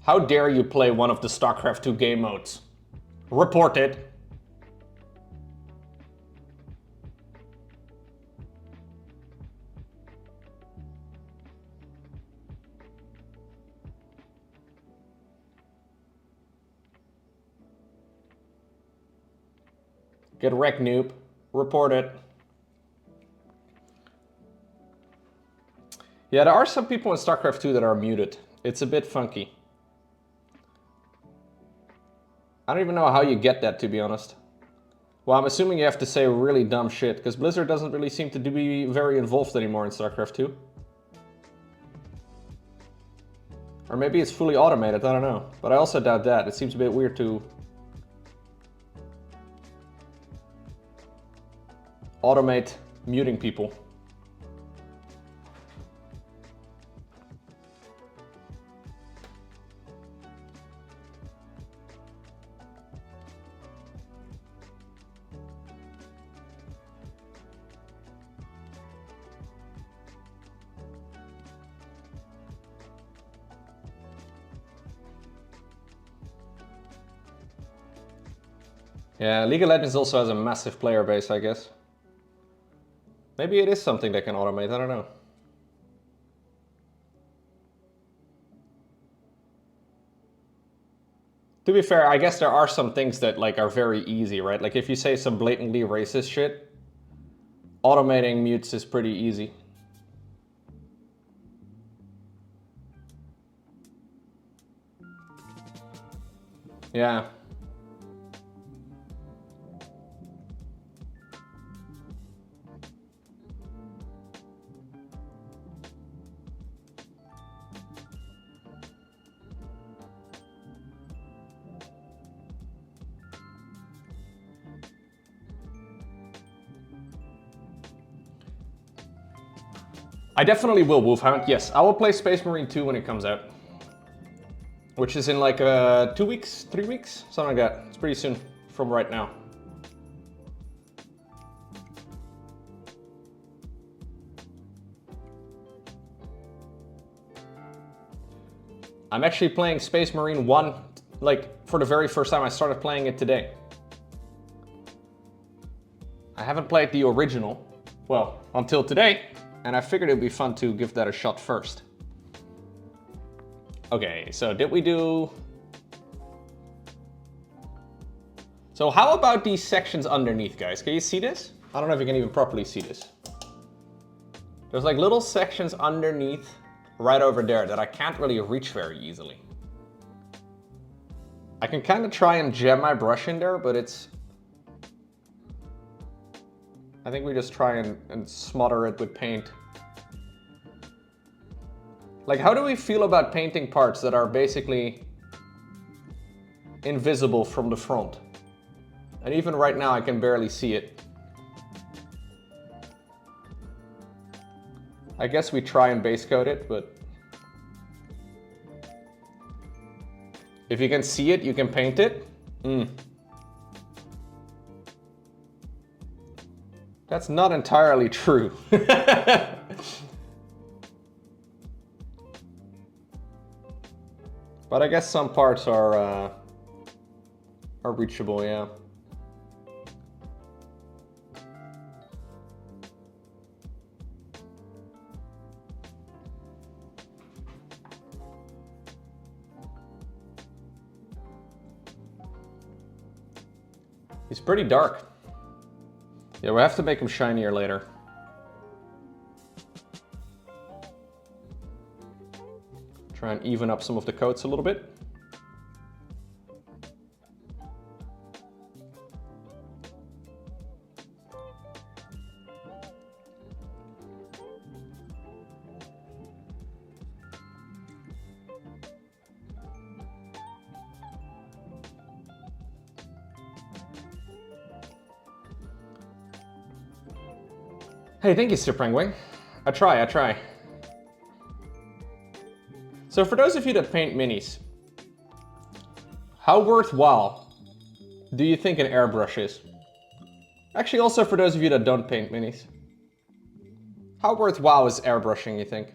How dare you play one of the StarCraft 2 game modes? Report it. Get wrecked, noob. Report it. Yeah, there are some people in StarCraft 2 that are muted. It's a bit funky. I don't even know how you get that, to be honest. Well, I'm assuming you have to say really dumb shit, because Blizzard doesn't really seem to be very involved anymore in StarCraft 2. Or maybe it's fully automated, I don't know. But I also doubt that. It seems a bit weird to automate muting people. Yeah, League of Legends also has a massive player base, I guess. Maybe it is something they can automate, I don't know. To be fair, I guess there are some things that like are very easy, right? Like if you say some blatantly racist shit, automating mutes is pretty easy. Yeah. I definitely will Wolfhound, yes. I will play Space Marine 2 when it comes out. Which is in like 2 weeks, 3 weeks? Something like that. It's pretty soon from right now. I'm actually playing Space Marine 1, like, for the very first time. I started playing it today. I haven't played the original, well, until today. And I figured it would be fun to give that a shot first. Okay, so did we do... So how about these sections underneath, guys? Can you see this? I don't know if you can even properly see this. There's like little sections underneath right over there that I can't really reach very easily. I can kind of try and jam my brush in there, but it's... I think we just try and smother it with paint. Like, how do we feel about painting parts that are basically invisible from the front? And even right now, I can barely see it. I guess we try and base coat it, but... if you can see it, you can paint it? That's not entirely true. But I guess some parts are reachable, yeah. He's pretty dark. Yeah, we'll have to make him shinier later. Try and even up some of the coats a little bit. Hey, thank you, Sir Prangwing. I try. So for those of you that paint minis, how worthwhile do you think an airbrush is? Actually, also for those of you that don't paint minis, how worthwhile is airbrushing, you think?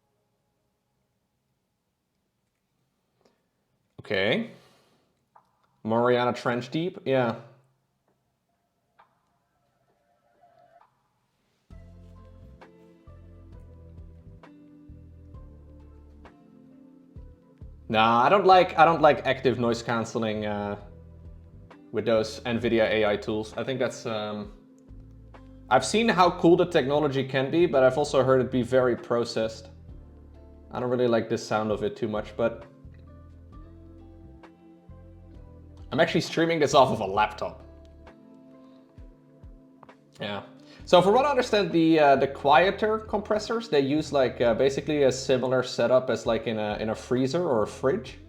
Okay. Mariana Trench Deep, yeah. Nah, I don't like active noise cancelling with those NVIDIA AI tools. I think that's I've seen how cool the technology can be, but I've also heard it be very processed. I don't really like the sound of it too much, but I'm actually streaming this off of a laptop. Yeah. So from what I understand, the quieter compressors, they use like basically a similar setup as like in a freezer or a fridge.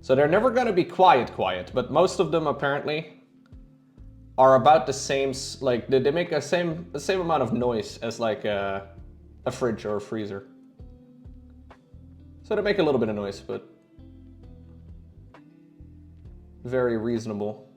So they're never going to be quiet, but most of them apparently are about the same, like they make the same amount of noise as like a fridge or a freezer. So they make a little bit of noise, but very reasonable.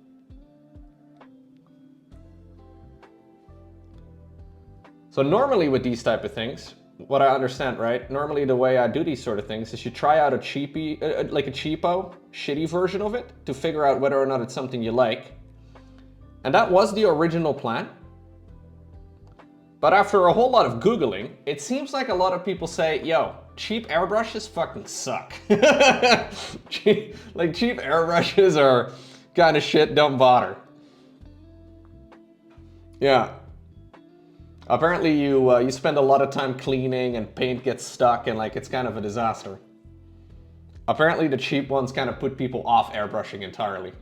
So normally with these type of things, what I understand, right? Normally the way I do these sort of things is you try out a cheapy, like a cheapo, shitty version of it to figure out whether or not it's something you like. And that was the original plan. But after a whole lot of Googling, it seems like a lot of people say, yo, cheap airbrushes fucking suck. cheap airbrushes are kind of shit, don't bother. Yeah. Apparently you spend a lot of time cleaning and paint gets stuck and like it's kind of a disaster. Apparently the cheap ones kind of put people off airbrushing entirely.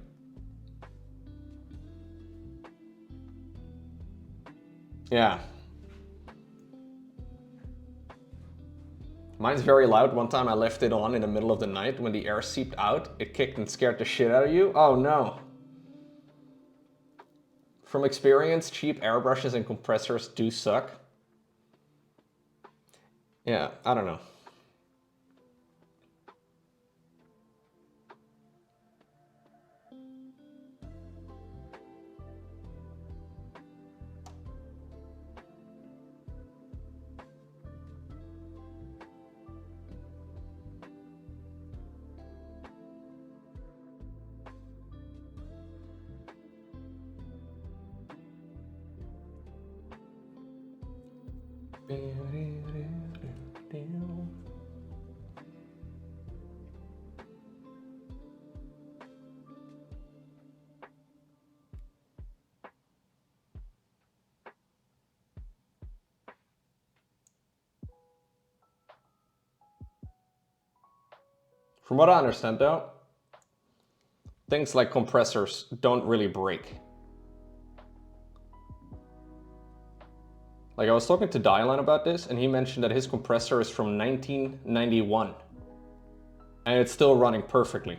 Yeah. Mine's very loud. One time I left it on in the middle of the night. When the air seeped out, it kicked and scared the shit out of you. Oh no. From experience, cheap airbrushes and compressors do suck. Yeah, I don't know. From what I understand though, things like compressors don't really break. Like I was talking to Dylan about this and he mentioned that his compressor is from 1991 and it's still running perfectly.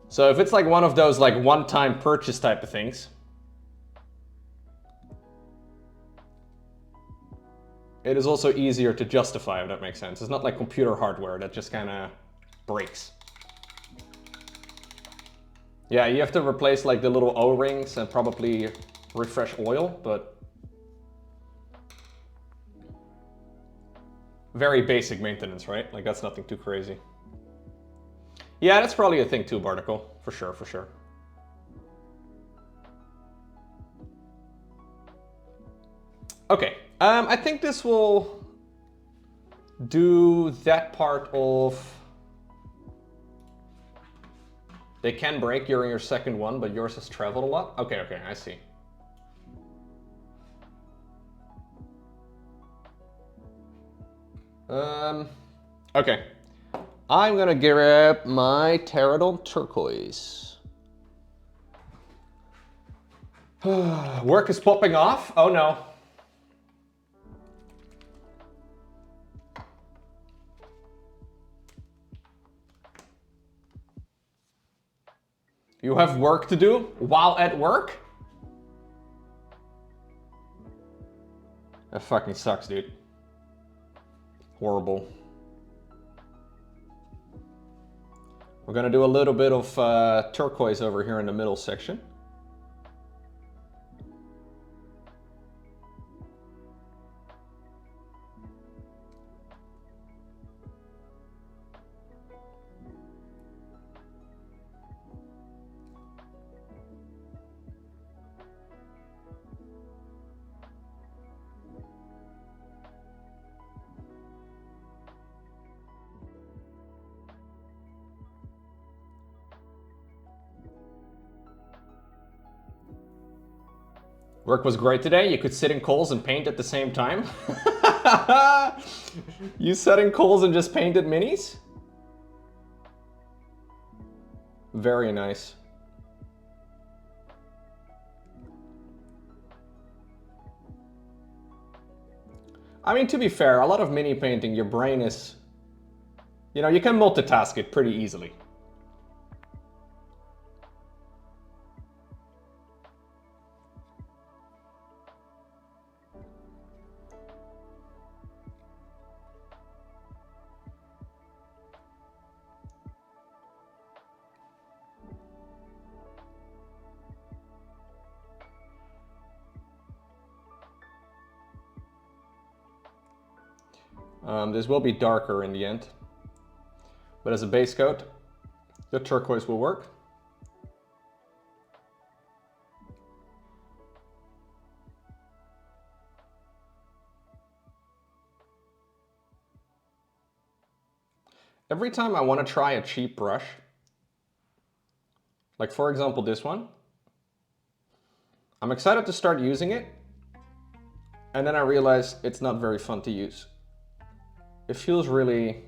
So if it's like one of those like one-time purchase type of things, it is also easier to justify, if that makes sense. It's not like computer hardware that just kind of breaks. Yeah, you have to replace like the little O-rings and probably refresh oil, but very basic maintenance, right? Like that's nothing too crazy. Yeah, that's probably a thing too, Barticle. For sure, for sure. Okay, I think this will do that part of... They can break during your second one, but yours has traveled a lot? Okay, okay, I see. Okay. I'm gonna grab my Pterodon Turquoise. Work is popping off? Oh no. You have work to do while at work? That fucking sucks, dude. Horrible. We're gonna do a little bit of turquoise over here in the middle section. Work was great today. You could sit in coals and paint at the same time. You sat in coals and just painted minis? Very nice. I mean, to be fair, a lot of mini painting, your brain is, you know, you can multitask it pretty easily. This will be darker in the end, but as a base coat, the turquoise will work. Every time I want to try a cheap brush, like for example this one, I'm excited to start using it, and then I realize it's not very fun to use. It feels really,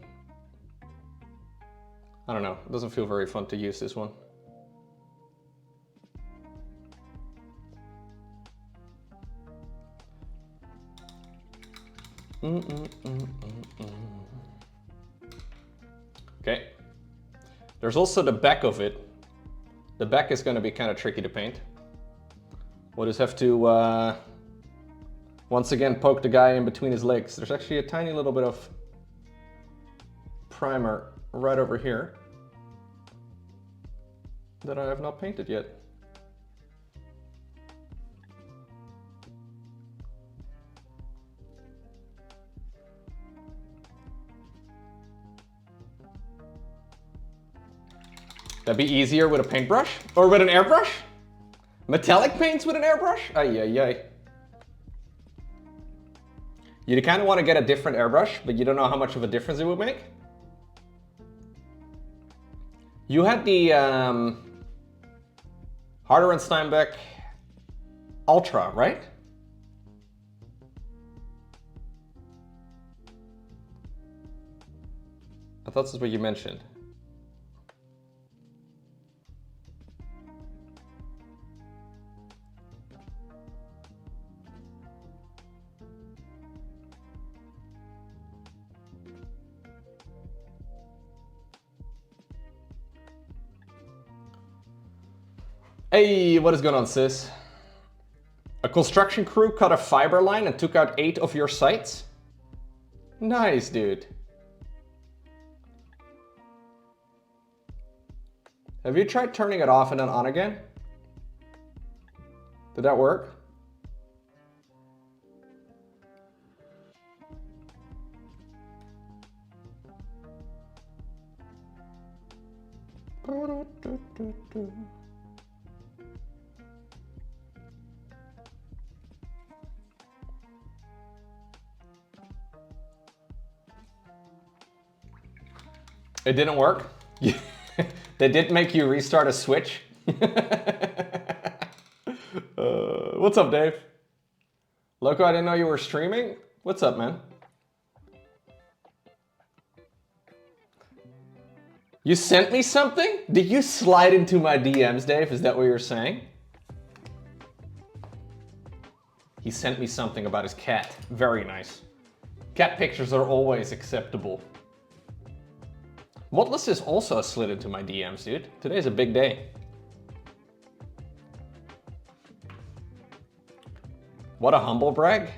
I don't know, it doesn't feel very fun to use this one. Okay, there's also the back of it. The back is going to be kind of tricky to paint. We'll just have to, once again, poke the guy in between his legs. There's actually a tiny little bit of primer right over here that I have not painted yet. That'd be easier with a paintbrush or with an airbrush? Metallic paints with an airbrush? Ay, ay, ay. You kind of want to get a different airbrush, but you don't know how much of a difference it would make. You had the Harder and Steinbeck Ultra, right? I thought this is what you mentioned. Hey, what is going on, sis? A construction crew cut a fiber line and took out 8 of your sites? Nice, dude. Have you tried turning it off and then on again? Did that work? It didn't work? They did make you restart a switch? What's up, Dave? Lowko, I didn't know you were streaming. What's up, man? You sent me something? Did you slide into my DMs, Dave? Is that what you're saying? He sent me something about his cat. Very nice. Cat pictures are always acceptable. Motless is also slid into my DMs, dude. Today's a big day. What a humble brag.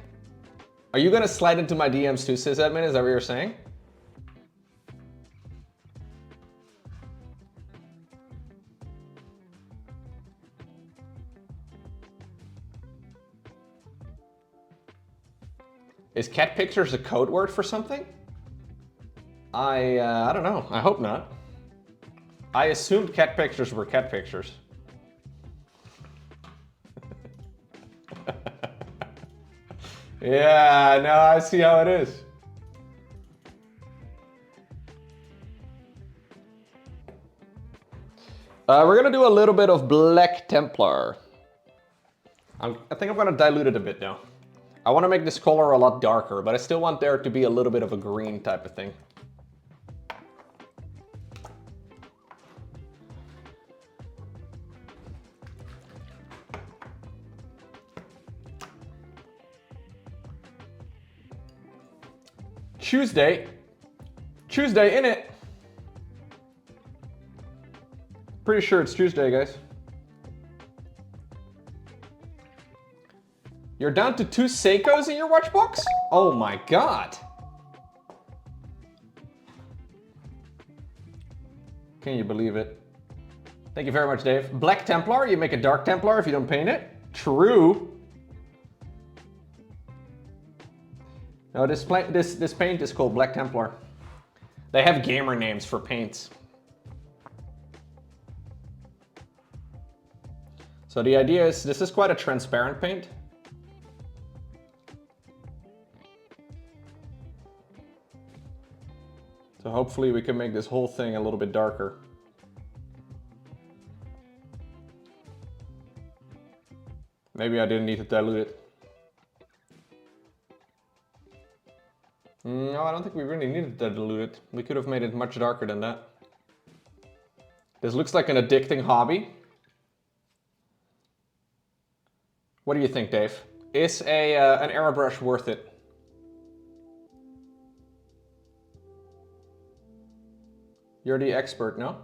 Are you gonna slide into my DMs too, sysadmin? Is that what you're saying? Is cat pictures a code word for something? I don't know. I hope not. I assumed cat pictures were cat pictures. Yeah, no, I see how it is. We're gonna do a little bit of Black Templar. I think I'm gonna dilute it a bit now. I want to make this color a lot darker, but I still want there to be a little bit of a green type of thing. Tuesday in it. Pretty sure it's Tuesday, guys. You're down to 2 Seikos in your watch box? Oh my god. Can you believe it? Thank you very much, Dave. Black Templar, you make a Dark Templar if you don't paint it. True. No, this paint is called Black Templar. They have gamer names for paints. So the idea is, this is quite a transparent paint. So hopefully we can make this whole thing a little bit darker. Maybe I didn't need to dilute it. No, I don't think we really needed to dilute it. We could have made it much darker than that. This looks like an addicting hobby. What do you think, Dave? Is an airbrush worth it? You're the expert, no?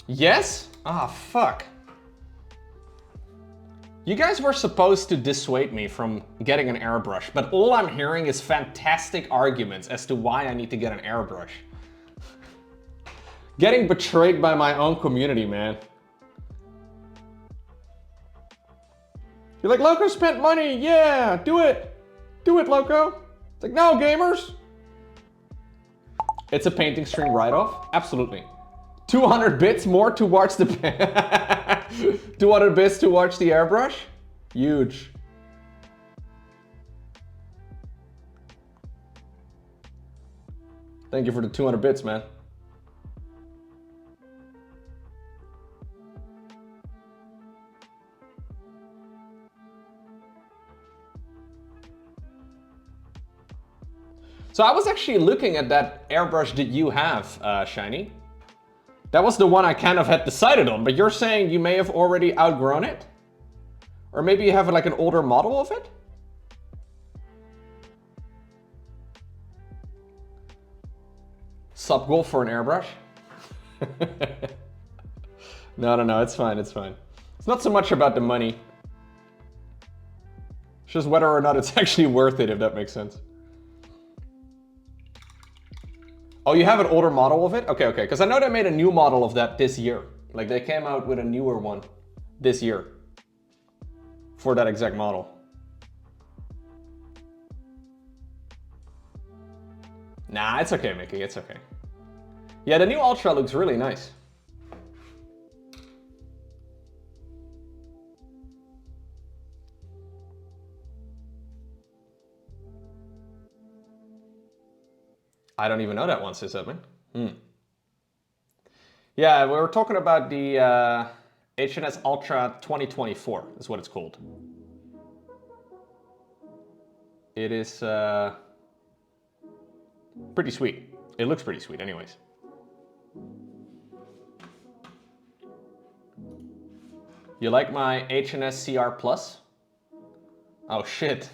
Yes? Ah, fuck. You guys were supposed to dissuade me from getting an airbrush, but all I'm hearing is fantastic arguments as to why I need to get an airbrush. Getting betrayed by my own community, man. You're like, Lowko spent money, yeah, do it. Do it, Lowko. It's like, no, gamers. It's a painting stream write-off? Absolutely. 200 bits more to watch the 200 bits to watch the airbrush? Huge. Thank you for the 200 bits, man. So I was actually looking at that airbrush that you have, Shiny. That was the one I kind of had decided on, but you're saying you may have already outgrown it? Or maybe you have like an older model of it? Sub goal for an airbrush? No, it's fine, it's fine. It's not so much about the money. It's just whether or not it's actually worth it, if that makes sense. Oh, you have an older model of it? Okay, because I know they made a new model of that this year. Like they came out with a newer one this year for that exact model. Nah, it's okay, Mickey, it's okay. Yeah, the new Ultra looks really nice. I don't even know that one, says Edmund. Yeah, we were talking about the HNS Ultra 2024, is what it's called. It is pretty sweet. It looks pretty sweet anyways. You like my HNS CR Plus? Oh shit.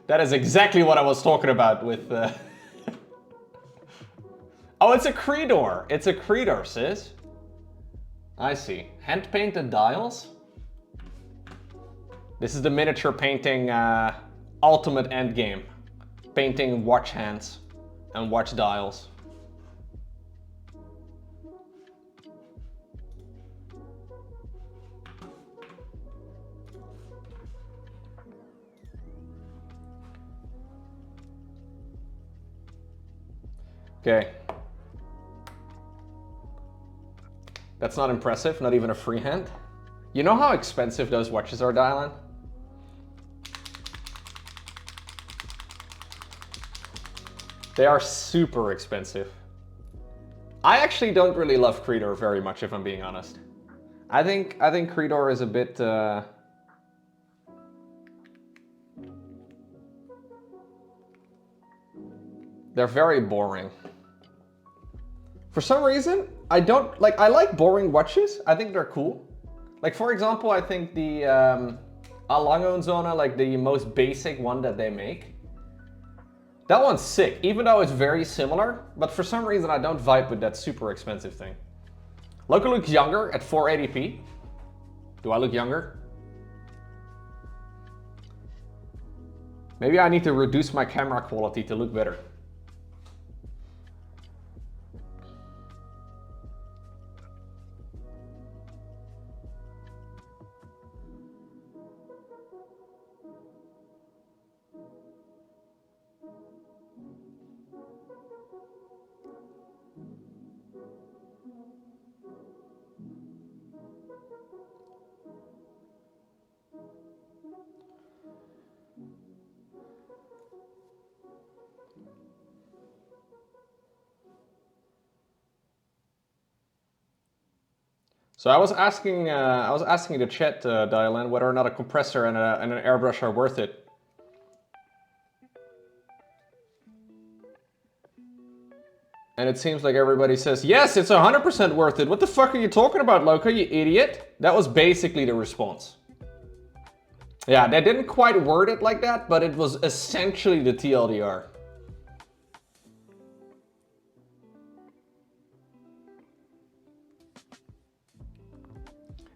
That is exactly what I was talking about with... Oh, it's a Creedor. It's a Creedor, sis. I see. Hand-painted dials? This is the miniature painting ultimate endgame. Painting watch hands and watch dials. Okay. That's not impressive, not even a freehand. You know how expensive those watches are, Dylan? They are super expensive. I actually don't really love Creedor very much, if I'm being honest. I think Creedor is a bit... They're very boring. For some reason, I don't... Like, I like boring watches. I think they're cool. Like, for example, I think the Alangonzona, like the most basic one that they make. That one's sick, even though it's very similar. But for some reason, I don't vibe with that super expensive thing. Lowko looks younger at 480p. Do I look younger? Maybe I need to reduce my camera quality to look better. So I was asking the chat, Dylan, whether or not a compressor and an airbrush are worth it. And it seems like everybody says, yes, it's 100% worth it. What the fuck are you talking about, Lowko, you idiot? That was basically the response. Yeah, they didn't quite word it like that, but it was essentially the TLDR.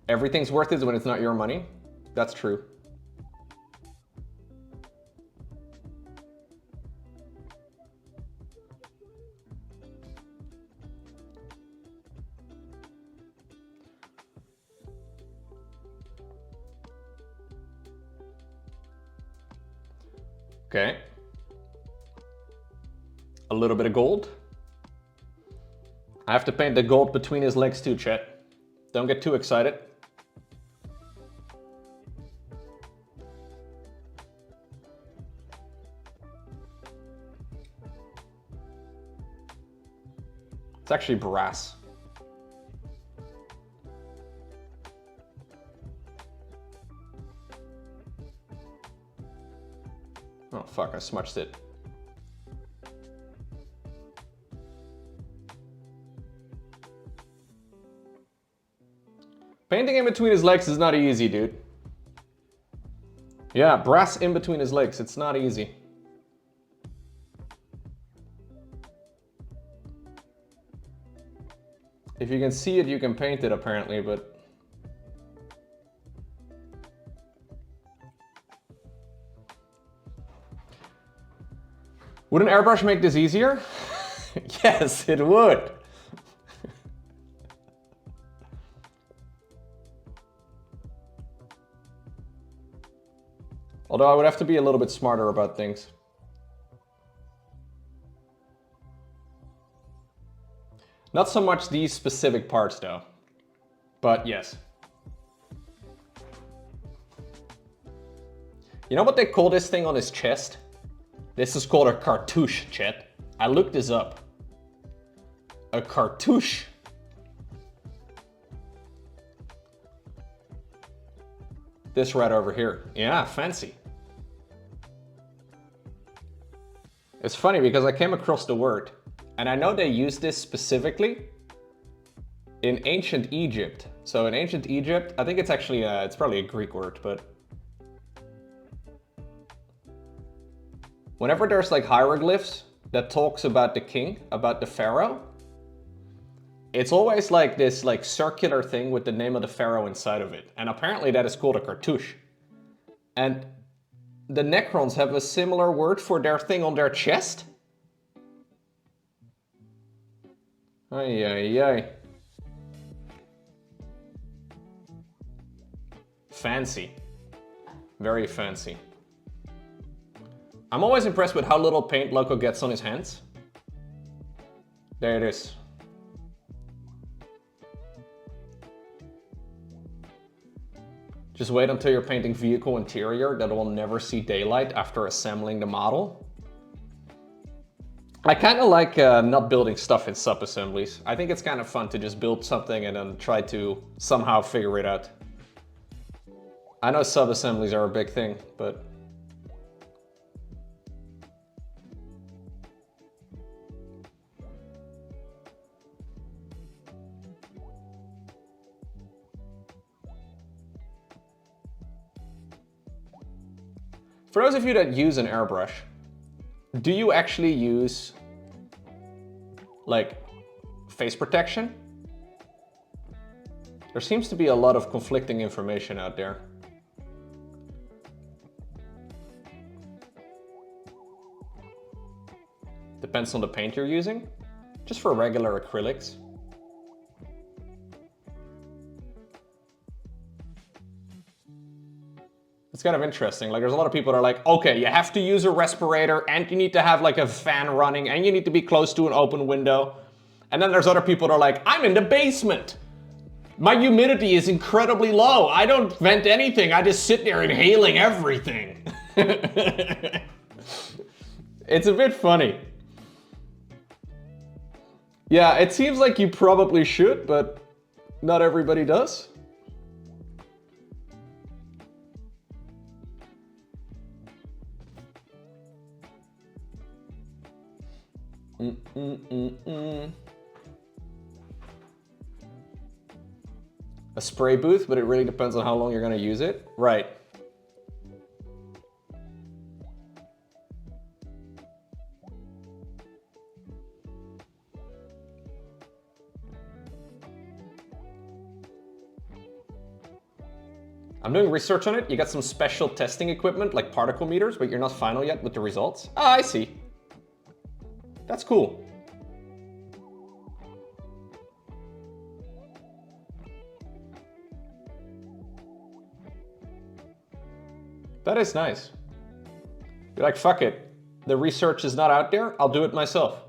Everything's worth it when it's not your money. That's true. Okay. A little bit of gold. I have to paint the gold between his legs too, chat. Don't get too excited. It's actually brass. Oh fuck, I smudged it. Painting in between his legs is not easy, dude. Yeah, brass in between his legs, it's not easy. If you can see it, you can paint it apparently, but... Would an airbrush make this easier? Yes, it would. Although I would have to be a little bit smarter about things. Not so much these specific parts though, but yes. You know what they call this thing on his chest? This is called a cartouche, chat. I looked this up. A cartouche. This right over here. Yeah, fancy. It's funny because I came across the word. And I know they use this specifically in ancient Egypt. So in ancient Egypt, I think it's actually, it's probably a Greek word, but whenever there's like hieroglyphs that talks about the king, about the pharaoh, it's always like this like circular thing with the name of the pharaoh inside of it. And apparently that is called a cartouche. And the Necrons have a similar word for their thing on their chest. Ay, ay, ay. Fancy. Very fancy. I'm always impressed with how little paint Lowko gets on his hands. There it is. Just wait until you're painting vehicle interior that will never see daylight after assembling the model. I kind of like not building stuff in sub-assemblies. I think it's kind of fun to just build something and then try to somehow figure it out. I know sub-assemblies are a big thing, but... For those of you that use an airbrush, do you actually use like face protection? There seems to be a lot of conflicting information out there. Depends on the paint you're using. Just for regular acrylics. It's kind of interesting. Like, there's a lot of people that are like, okay, you have to use a respirator and you need to have like a fan running and you need to be close to an open window. And then there's other people that are like, I'm in the basement. My humidity is incredibly low. I don't vent anything. I just sit there inhaling everything. It's a bit funny. Yeah, it seems like you probably should, but not everybody does. A spray booth, but it really depends on how long you're gonna use it. Right. I'm doing research on it. You got some special testing equipment like particle meters, but you're not final yet with the results. Ah, I see. That's cool. That is nice. You're like, fuck it. The research is not out there. I'll do it myself.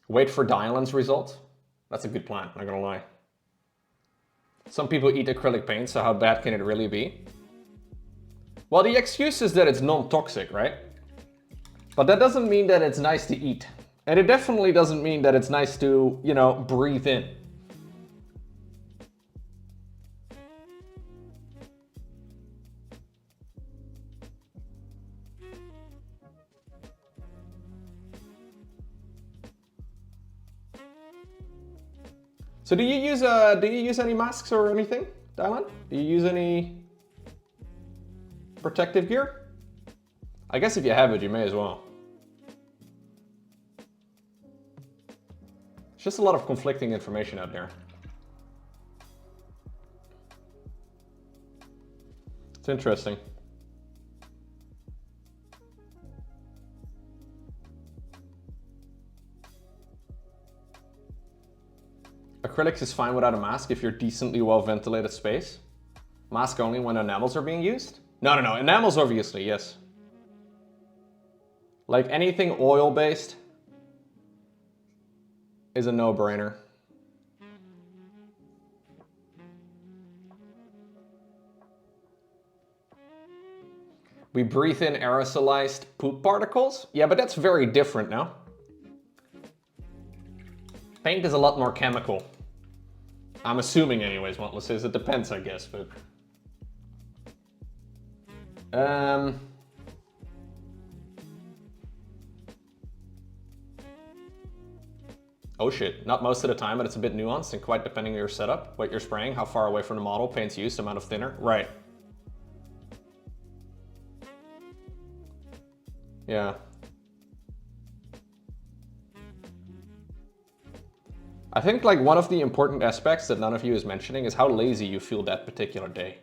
Wait for Dylan's results. That's a good plan, not gonna lie. Some people eat acrylic paint, so how bad can it really be? Well, the excuse is that it's non-toxic, right? But that doesn't mean that it's nice to eat. And it definitely doesn't mean that it's nice to, you know, breathe in. So do you use any masks or anything, Dylan? Do you use any protective gear? I guess if you have it, you may as well. It's just a lot of conflicting information out there. It's interesting. Acrylics is fine without a mask if you're decently well ventilated space. Mask only when enamels are being used? No, enamels obviously, yes. Like anything oil-based is a no-brainer. We breathe in aerosolized poop particles? Yeah, but that's very different now. Paint is a lot more chemical. I'm assuming anyways, Wantless is. It depends, I guess, but... Oh shit, not most of the time, but it's a bit nuanced and quite depending on your setup, what you're spraying, how far away from the model, paint's use, amount of thinner. Right. Yeah. I think like one of the important aspects that none of you is mentioning is how lazy you feel that particular day.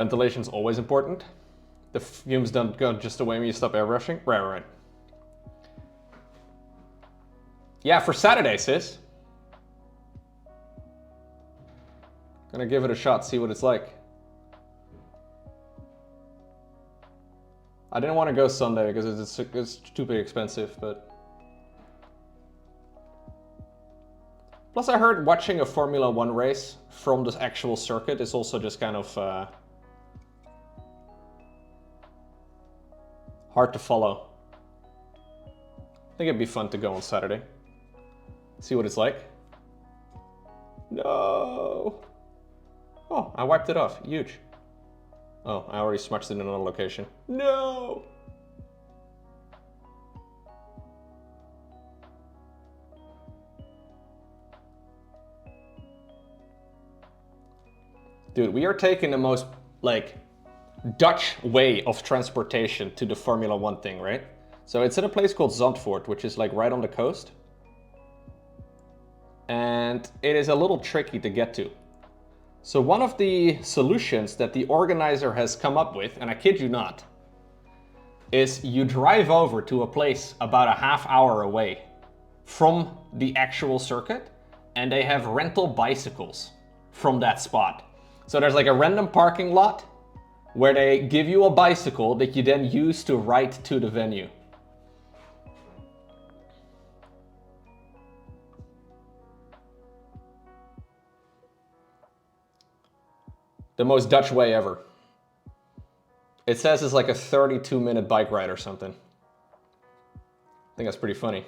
Ventilation's always important. The fumes don't go just away when you stop airbrushing. Right. Yeah, for Saturday, sis. Gonna give it a shot, see what it's like. I didn't want to go Sunday because it's stupid expensive, but... Plus I heard watching a Formula 1 race from this actual circuit is also just kind of hard to follow. I think it'd be fun to go on Saturday. See what it's like. No! Oh, I wiped it off. Huge. Oh, I already smudged it in another location. No! Dude, we are taking the most, like, Dutch way of transportation to the Formula 1 thing, right? So it's at a place called Zandvoort, which is like right on the coast. And it is a little tricky to get to. So one of the solutions that the organizer has come up with, and I kid you not, is you drive over to a place about a half hour away from the actual circuit, and they have rental bicycles from that spot. So there's like a random parking lot where they give you a bicycle that you then use to ride to the venue. The most Dutch way ever. It says it's like a 32-minute bike ride or something. I think that's pretty funny.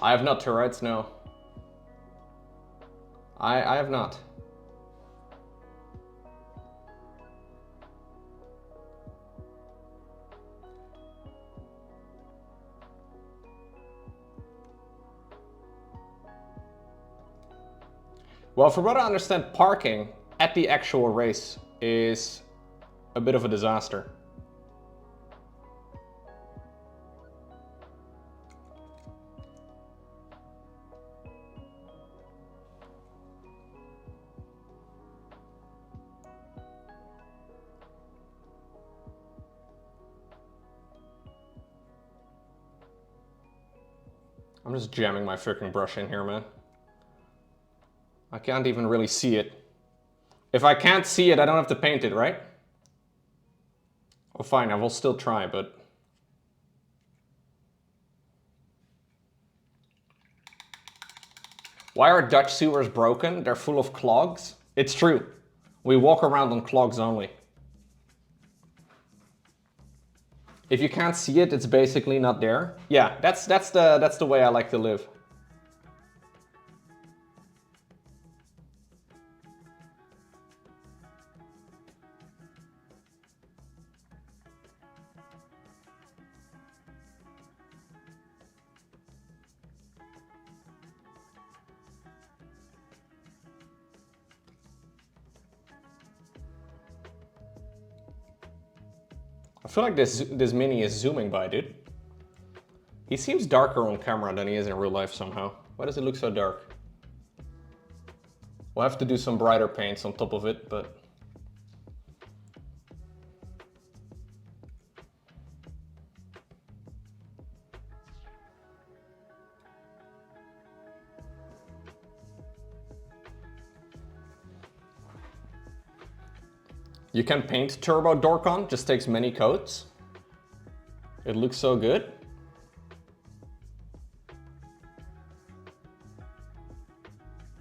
I have not Tourette's, no. I have not. Well, from what I understand, parking at the actual race is a bit of a disaster. I'm just jamming my freaking brush in here, man. I can't even really see it. If I can't see it, I don't have to paint it, right? Oh, fine, I will still try, but... Why are Dutch sewers broken? They're full of clogs. It's true. We walk around on clogs only. If you can't see it, it's basically not there. Yeah, that's the way I like to live. I feel like this mini is zooming by, dude. He seems darker on camera than he is in real life somehow. Why does it look so dark? We'll have to do some brighter paints on top of it, but... You can paint Turbo Dorkon, just takes many coats. It looks so good.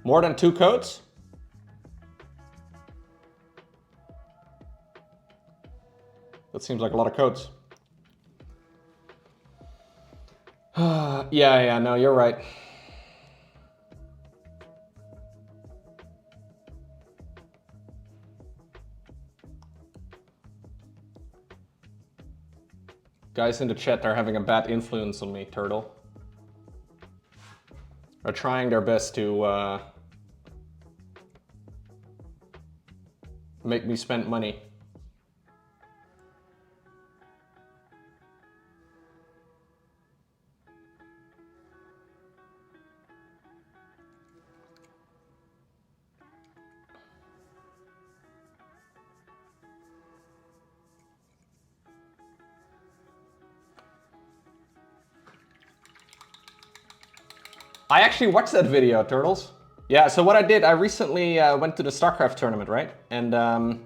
More than 2 coats? That seems like a lot of coats. Yeah, no, you're right. Guys in the chat are having a bad influence on me, Turtle. Are trying their best to make me spend money. I actually watched that video, Turtles. Yeah, so what I did, I recently went to the StarCraft tournament, right? And I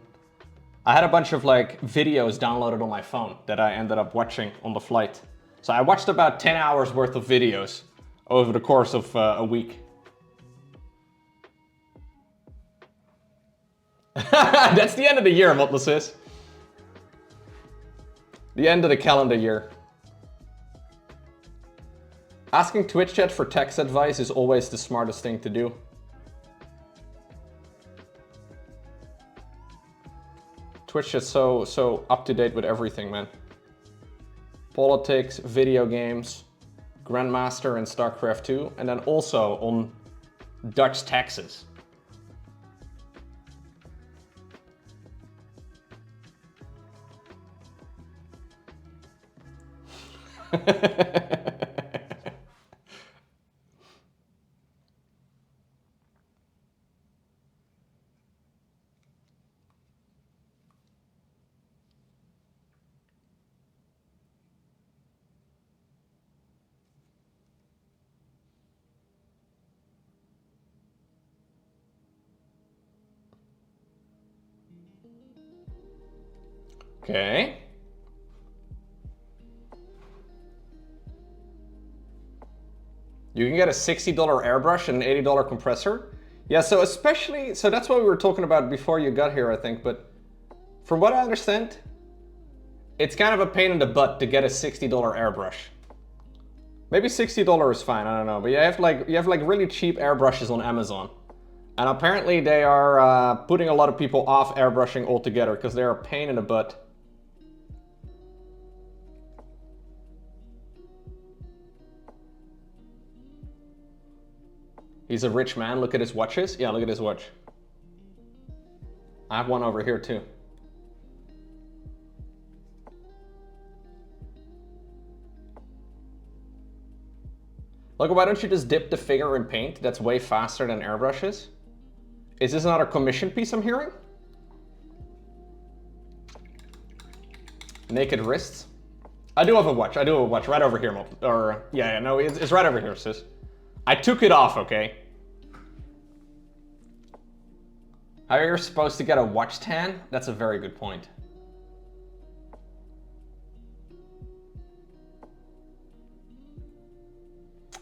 had a bunch of like videos downloaded on my phone that I ended up watching on the flight. So I watched about 10 hours worth of videos over the course of a week. That's the end of the year, Motless is. The end of the calendar year. Asking Twitch chat for tax advice is always the smartest thing to do. Twitch is so up to date with everything, man. Politics, video games, Grandmaster in StarCraft 2, and then also on Dutch taxes. Okay. You can get a $60 airbrush and an $80 compressor. Yeah, so that's what we were talking about before you got here, I think, but from what I understand, it's kind of a pain in the butt to get a $60 airbrush. Maybe $60 is fine, I don't know, but you have like really cheap airbrushes on Amazon. And apparently they are putting a lot of people off airbrushing altogether because they're a pain in the butt. He's a rich man, look at his watches. Yeah, look at his watch. I have one over here too. Look, why don't you just dip the figure in paint? That's way faster than airbrushes. Is this another commission piece I'm hearing? Naked wrists. I do have a watch. I do have a watch right over here, or yeah, no, it's right over here, sis. I took it off, okay? How are you supposed to get a watch tan? That's a very good point.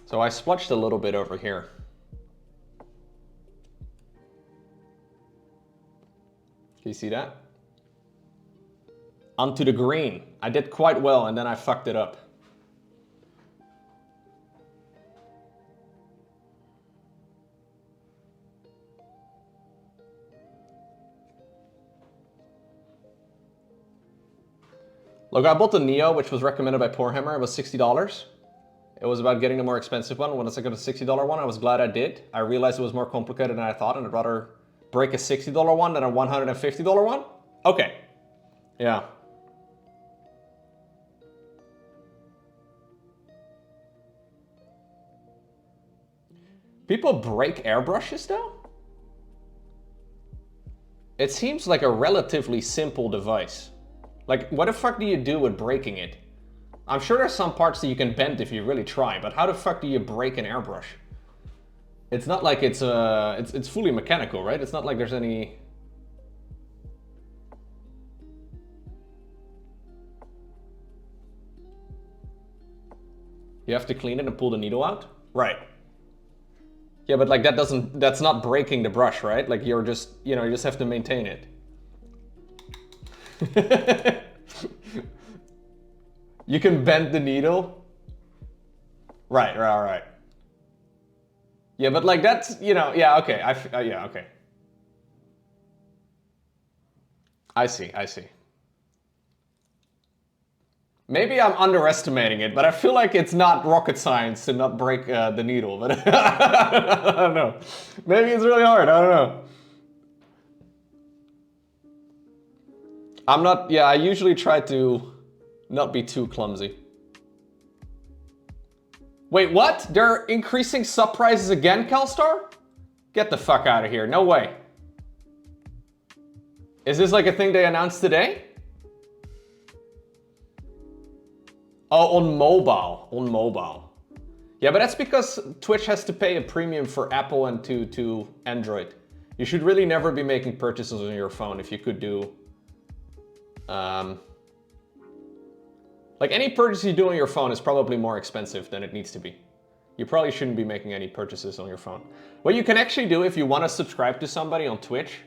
So I splotched a little bit over here. Can you see that? Onto the green. I did quite well and then I fucked it up. Look, I bought the Neo, which was recommended by Poorhammer. It was $60. It was about getting the more expensive one. When I got a $60 one, I was glad I did. I realized it was more complicated than I thought, and I'd rather break a $60 one than a $150 one. Okay. Yeah. People break airbrushes though? It seems like a relatively simple device. Like, what the fuck do you do with breaking it? I'm sure there's some parts that you can bend if you really try, but how the fuck do you break an airbrush? It's not like it's fully mechanical, right? It's not like there's any... You have to clean it and pull the needle out? Right. Yeah, but like that's not breaking the brush, right? Like you're just, you know, you just have to maintain it. You can bend the needle. Right. Yeah, but like that's, you know, yeah, okay. Yeah, okay. I see. Maybe I'm underestimating it, but I feel like it's not rocket science to not break the needle. But I don't know. Maybe it's really hard. I don't know. I'm not. Yeah, I usually try to not be too clumsy. Wait, what? They're increasing sub prices again, Kelstar? Get the fuck out of here. No way. Is this like a thing they announced today? Oh, on mobile. On mobile. Yeah, but that's because Twitch has to pay a premium for Apple and to Android. You should really never be making purchases on your phone if you could do... like any purchase you do on your phone is probably more expensive than it needs to be. You probably shouldn't be making any purchases on your phone. What you can actually do if you want to subscribe to somebody on Twitch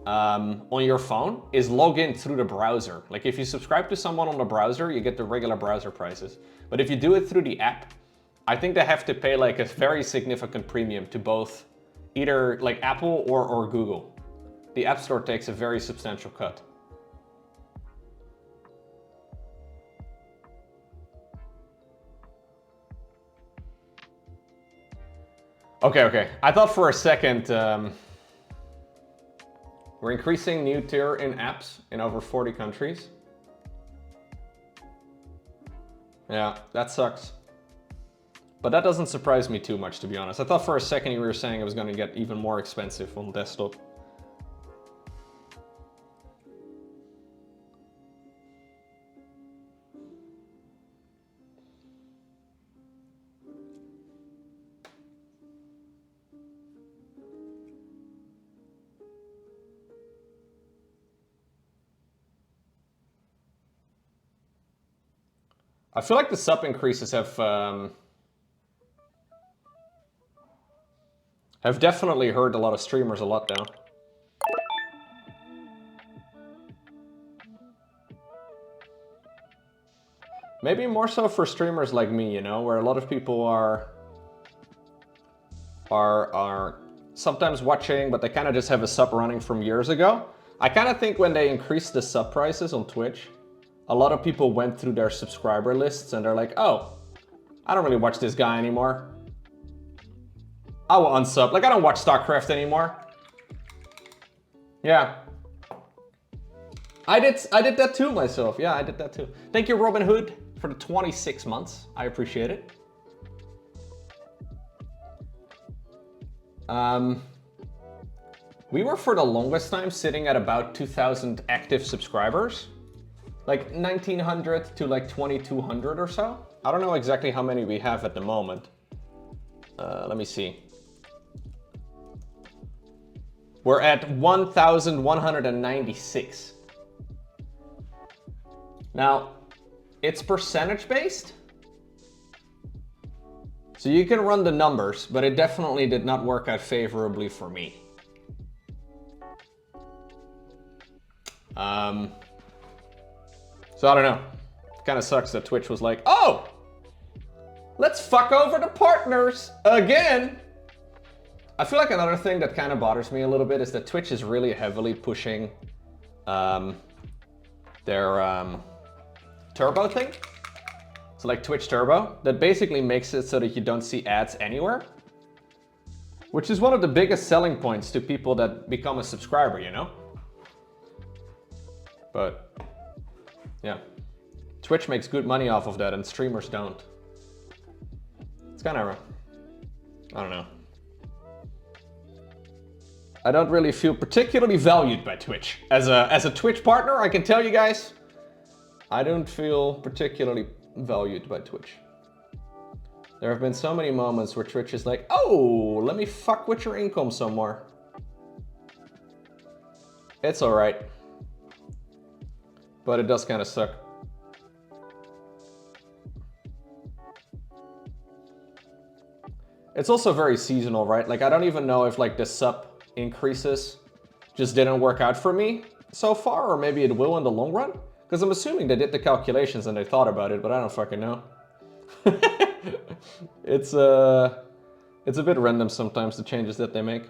on your phone is log in through the browser. Like if you subscribe to someone on the browser, you get the regular browser prices. But if you do it through the app, I think they have to pay like a very significant premium to both either like Apple or Google. The App Store takes a very substantial cut. Okay. I thought for a second, we're increasing new tier in apps in over 40 countries. Yeah, that sucks. But that doesn't surprise me too much, to be honest. I thought for a second you were saying it was going to get even more expensive on desktop. I feel like the sub increases have definitely hurt a lot of streamers a lot now. Maybe more so for streamers like me, you know, where a lot of people are sometimes watching, but they kind of just have a sub running from years ago. I kind of think when they increased the sub prices on Twitch, a lot of people went through their subscriber lists and they're like, oh, I don't really watch this guy anymore. I will unsub. Like, I don't watch StarCraft anymore. Yeah. I did that too myself. Yeah, I did that too. Thank you, Robin Hood, for the 26 months. I appreciate it. We were for the longest time sitting at about 2,000 active subscribers. Like 1,900 to like 2,200 or so. I don't know exactly how many we have at the moment. Let me see. We're at 1,196. Now, it's percentage based. So you can run the numbers, but it definitely did not work out favorably for me. So I don't know. It kind of sucks that Twitch was like, oh, let's fuck over the partners again. I feel like another thing that kind of bothers me a little bit is that Twitch is really heavily pushing their turbo thing. So like Twitch Turbo, that basically makes it so that you don't see ads anywhere, which is one of the biggest selling points to people that become a subscriber, you know? But yeah, Twitch makes good money off of that and streamers don't. It's kind of, I don't know. I don't really feel particularly valued by Twitch. As a Twitch partner, I can tell you guys, I don't feel particularly valued by Twitch. There have been so many moments where Twitch is like, oh, let me fuck with your income some more. It's all right. But it does kind of suck. It's also very seasonal, right? Like, I don't even know if like the sub increases just didn't work out for me so far, or maybe it will in the long run. Because I'm assuming they did the calculations and they thought about it, but I don't fucking know. It's a bit random sometimes, the changes that they make.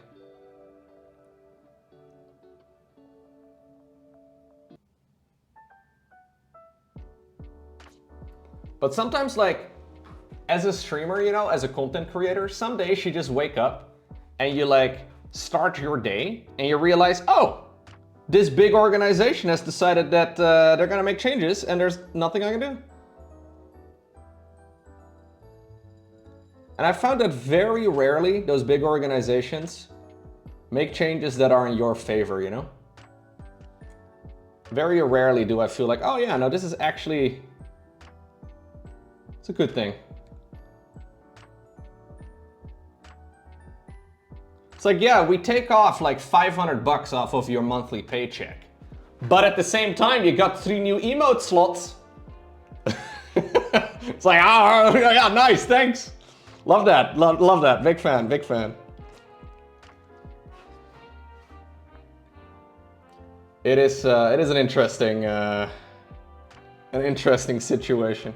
But sometimes, like, as a streamer, you know, as a content creator, some days you just wake up and you like start your day and you realize, oh, this big organization has decided that they're gonna make changes and there's nothing I can do. And I found that very rarely those big organizations make changes that are in your favor, you know? Very rarely do I feel like, oh yeah, no, this is actually, it's a good thing. It's like, yeah, we take off like 500 bucks off of your monthly paycheck. But at the same time, you got 3 new emote slots. It's like, oh, yeah, nice, thanks. Love that, love that, big fan, big fan. It is an interesting situation.